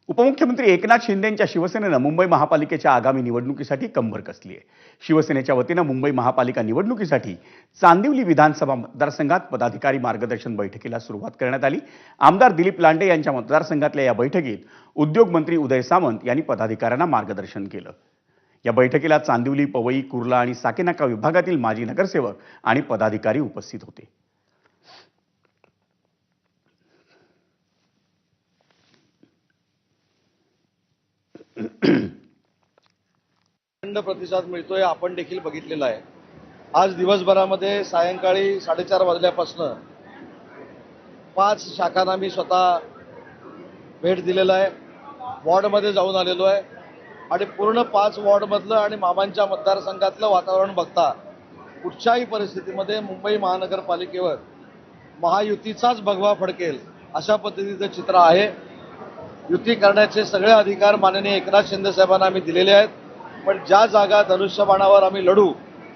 उपमुख्यमंत्री एकनाथ शिंदेंच्या शिवसेनेनं मुंबई महापालिकेच्या आगामी निवडणुकीसाठी कंबर कसली आहे। शिवसेनेच्या वतीनं मुंबई महापालिका निवडणुकीसाठी चांदिवली विधानसभा मतदारसंघात पदाधिकारी मार्गदर्शन बैठकीला सुरुवात करण्यात आली। आमदार दिलीप लांडे यांच्या मतदारसंघातल्या या बैठकीत उद्योग मंत्री उदय सामंत यांनी पदाधिकाऱ्यांना मार्गदर्शन केलं। या बैठकीला चांदिवली, पवई, कुर्ला आणि साकेनाका विभागातील माजी नगरसेवक आणि पदाधिकारी उपस्थित होते। प्रचंड प्रतिसाद मिळतोय, आपण देखील बघितलेला आहे। आज दिवसभरामध्ये सायंकाळी 4:30 वाजल्यापासून 5 शाखांना मी स्वतः भेट दिलेला आहे। वॉर्डमध्ये जाऊन आलेलो आहे आणि पूर्ण 5 वॉर्डमधलं आणि मामांच्या मतदारसंघातलं वातावरण बघता कुठच्याही परिस्थितीमध्ये मुंबई महानगरपालिकेवर महायुतीचाच भगवा फडकेल अशा पद्धतीचं चित्र आहे। युती करण्याचे सगळे अधिकार माननीय एकनाथ शिंदे साहेबांना आम्ही दिलेले आहेत, पण ज्या जागा धनुष्यबाणावर आम्ही लढू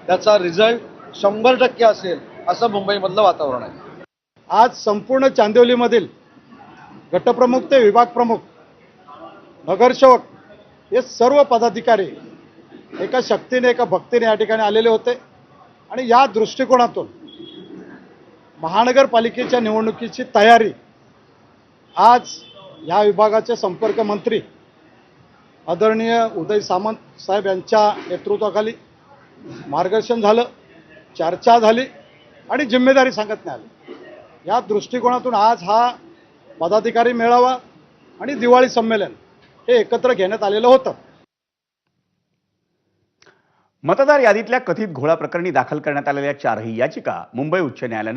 त्याचा रिझल्ट 100% असेल असं मुंबईमधलं वातावरण आहे। आज संपूर्ण चांदिवलीमधील गटप्रमुख ते विभाग प्रमुख, नगरसेवक हे सर्व पदाधिकारी एका शक्तीने एका भक्तीने या ठिकाणी आलेले होते आणि या दृष्टिकोनातून महानगरपालिकेच्या निवडणुकीची तयारी आज या विभागाचे संपर्क मंत्री आदरणीय उदय सामंत साहेब यांच्या नेतृत्वाखाली मार्गदर्शन झालं, चर्चा झाली आणि जिम्मेदारी सांगण्यात आली। या दृष्टिकोनातून आज हा पदाधिकारी मेळावा आणि दिवाळी संमेलन हे एकत्र घेण्यात आलेलं होतं। मतदार यादीतल्या कथित घोळा प्रकरणी दाखल करण्यात आलेल्या 4ही याचिका मुंबई उच्च न्यायालयाने